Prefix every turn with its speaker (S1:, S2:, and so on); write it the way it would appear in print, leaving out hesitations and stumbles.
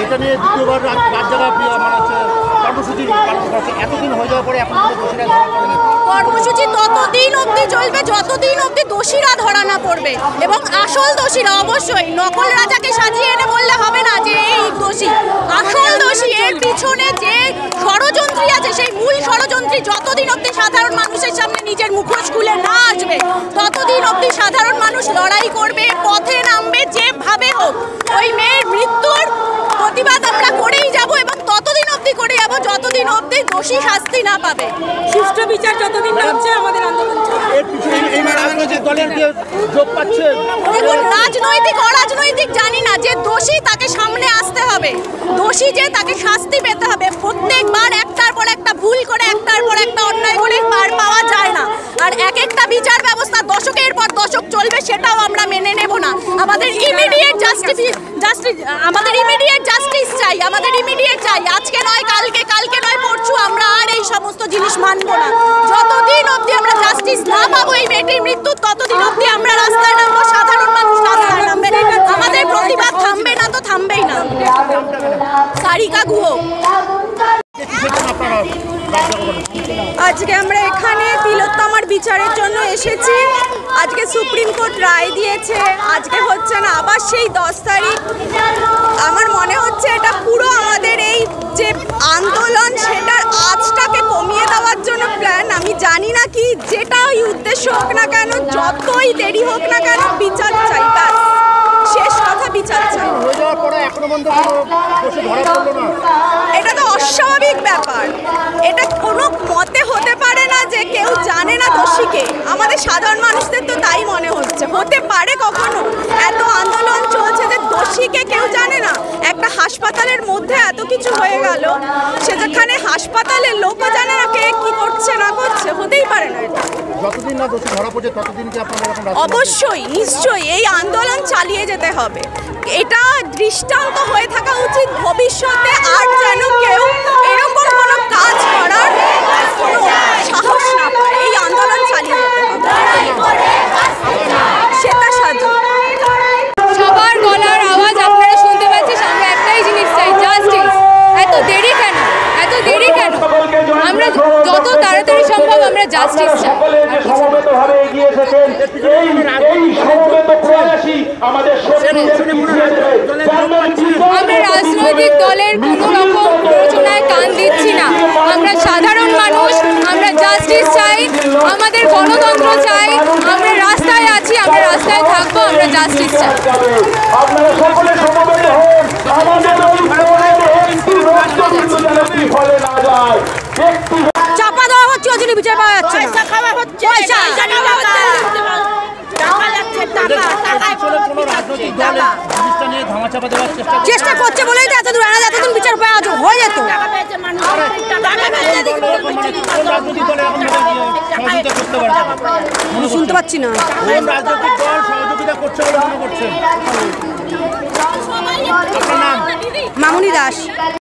S1: এটা নিয়ে দ্বিতীয়বার রাত জায়গা মানাচ্ছে কর্মসূচি এতদিন হয়ে যাওয়ার পরে এখন দোষীরা ধরা পড়েনি।
S2: কর্মসূচি ততদিন অবধি চলবে যতদিন অবধি দোষীরা ধরা না পড়বে, এবং আসল দোষীরা অবশ্যই, নকল রাজাকে সাজিয়ে এনে বললে হবে না যে এই দোষী। আসল দোষী, এর পিছনে যে ষড়যন্ত্রী আছে সেই মূল ষড়যন্ত্রী যতদিন অবধি সাধারণ মানুষের সামনে নিজের মুখোশ খুলে না আসবে ততদিন অবধি সাধারণ মানুষ লড়াই করবে, পথে নামবে, যেভাবে হোক। ওই মেয়ের মৃত্যুর প্রতিবাদ আমরা করেই যাব, এবং ততদিন অবধি করে যাব যতদিন অবধি দোষী শাস্তি না পাবে।
S3: সুষ্ঠু বিচার যতদিন না হচ্ছে আমাদের আন্দোলন
S2: দেখুন, রাজনৈতিক অরাজনৈতিক জানি না, যে দোষী তাকে সামনে আসতে হবে, দোষী যে তাকে শাস্তি পেতে হবে। প্রত্যেকবার একটার পর একটা ভুল করে, একটার পর একটা অন্যায় করে পার পাওয়া যায় না, আর এক একটা বিচার ব্যবস্থা দশকের পর দশক চলবে, সেটাও আমরা মেনে নেব না। আমাদের ইমিডিয়েট জাস্টিস চাই, আমাদের ইমিডিয়েট চাই, আজকে নয় কালকে, কালকে নয় পরশু। আমরা আর এই সমস্ত জিনিস মানব না। যতদিন অবধি আমরা জাস্টিস না পাবো এই মেয়েটির মৃত্যু, ততদিন অবধি আমরা রাস্তায় নামবো, সাধারণ মানুষ রাস্তায় নামবে। আমাদের প্রতিবাদ থামবে না তো থামবেই না। সারিকা গুহ।
S3: আজকে আমরা এখানে তিলোত্তমার বিচারের জন্য এসেছি। আজকে সুপ্রিম কোর্ট রায় দিয়েছে, আজকে হচ্ছে না, আবার সেই 10 তারিখ। আমার মনে হচ্ছে এটা পুরো আমাদের এই যে আন্দোলন সেটার আজটাকে কমিয়ে দেওয়ার জন্য প্ল্যান। আমি জানি না কি, যেটা ওই উদ্দেশ্য হোক না কেন, যতই দেরি হোক না কেন, বিচার চাই, ব্যাস শেষ কথা, বিচার চাই। এটা তো অস্বাভাবিক ব্যাপার, এটা কোনো মতে হতে পারে না যে কেউ জানে না দোষীকে। আমাদের সাধারণ মানুষদের তো তাই মনে হচ্ছে, হতে পারে কখনো? এত আন্দোলন চলছে যে দোষীকে কেউ জানে না। একটা হাসপাতালের মধ্যে এত কিছু হয়ে গেল, সে যেখানে হাসপাতালের লোকও জানে না কে কি করছে না করছে, হতেই পারে না এটা।
S1: যতদিন না দোষী ধরা পড়ছে ততদিন কি আপনারা এরকম
S3: অবশ্যই, নিশ্চয়ই এই আন্দোলন চালিয়ে যেতে হবে। এটা দৃষ্টান্ত হয়ে থাকা উচিত ভবিষ্যতে, আর যেন কেউ এরকম কোনো কাজ করার কোনো সাহস না পায়। এই আন্দোলন চালিয়ে যেতে হবে। সেটা সাধু
S4: সবার গলার আওয়াজ আপনারা শুনতে পাচ্ছেন। আমরা একটাই জিনিস চাই, জাস্টিস। এত দেরি কেন, এত দেরি কেন? আমরা যত তাড়াতাড়ি সম্ভব আমরা জাস্টিস চাই। আমরা রাজনৈতিক দলের কোনো রকম প্ররোচনায় কান দিচ্ছি না। আমরা সাধারণ মানুষ, আমরা জাস্টিস চাই, আমাদের গণতন্ত্র চাই। আমরা রাস্তায় আছি, আমরা রাস্তায় থাকবো, আমরা জাস্টিস চাই।
S3: চাপা দেওয়া হচ্ছে, ওই জন্য বিচার পাওয়া যাচ্ছে না। চেষ্টা করছে বলেই তো এতদূর, এতদিন বিচার পাওয়া হয়ে যেত। শুনতে পাচ্ছি না। মামুনি দাস।